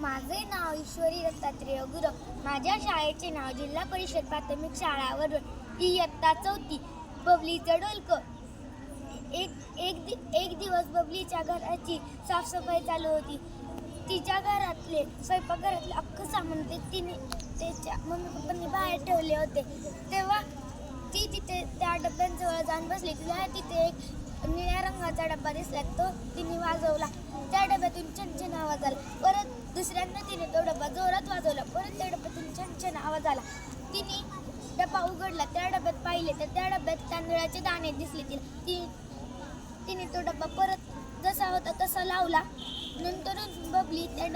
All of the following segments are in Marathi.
माझे नाव ईश्वरी दत्तात्रेय गुरव. माझ्या शाळेचे नाव जिल्हा परिषद प्राथमिक शाळा वरुड. इयत्ता 4. बबली जडोलकर. एक दिवस बबलीच्या घराची साफसफाई चालू होती. तिच्या घरातले स्वयंपाकघरातले अख्खं सामान तिने त्याच्या मम्मी पप्पांनी बाहेर ठेवले होते. तेव्हा ती तिथे त्या डब्यांजवळ जाऊन बसली. तिला तिथे एक निळ्या रंगाचा डब्बा दिसला. तो तिने वाजवला. त्या डब्यातून छनछन आवाज आला. परत दुसऱ्यांदा तिने तो डब्बा जोरात वाजवला. परत त्या डब्यातून छनछन आवाज आला. तिने डब्बा उघडला. त्या डब्यात पाहिले तर त्या डब्यात तांदळाचे दाणे दिसले. तिने तो डब्बा परत जसा होता तसा लावला. नंतरच बबली त्या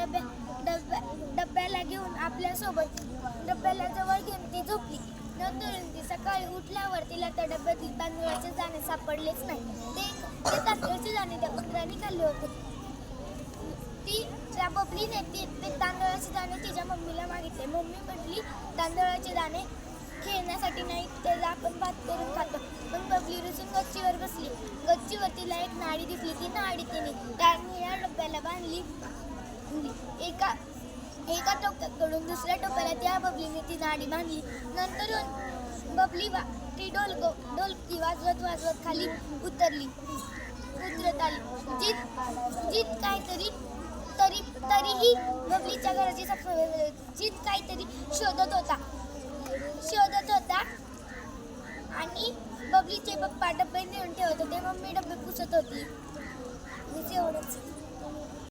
डब्याला घेऊन आपल्यासोबत डब्याला जवळ घेऊन ती झोपली. नंतर ती सकाळी उठल्यावर तिला त्या डब्यातील तांदळाचे दाणे सापडलेच नाही. ते तांदळाचे दाणे त्या कुत्र्याने खाल्ले होते. त्या बबलीने ते तांदळाचे दाणे तिच्या मम्मीला मागितले. मम्मी म्हटली तांदळाचे दाणे खेळण्यासाठी नाही, त्याला आपण भात करून खातो. पण बबली रुसून गच्चीवर बसली. गच्चीवर तिला एक नाडी दिसली. ती नाडी तिने त्या निळ्या डब्याला बांधली. एका टोक्याकडून दुसऱ्या टोक्याला त्या बबलीने ती नाडी बांधली. नंतर बबली ती ढोलकी वाजवत खाली उतरत आली. जीत तरीही बबलीच्या घराची साफसफाई. जीत काहीतरी शोधत होता आणि बबलीचे पप्पा डबे नेऊन ठेवत होते. मम्मी डबे पुसत होती. एवढंच.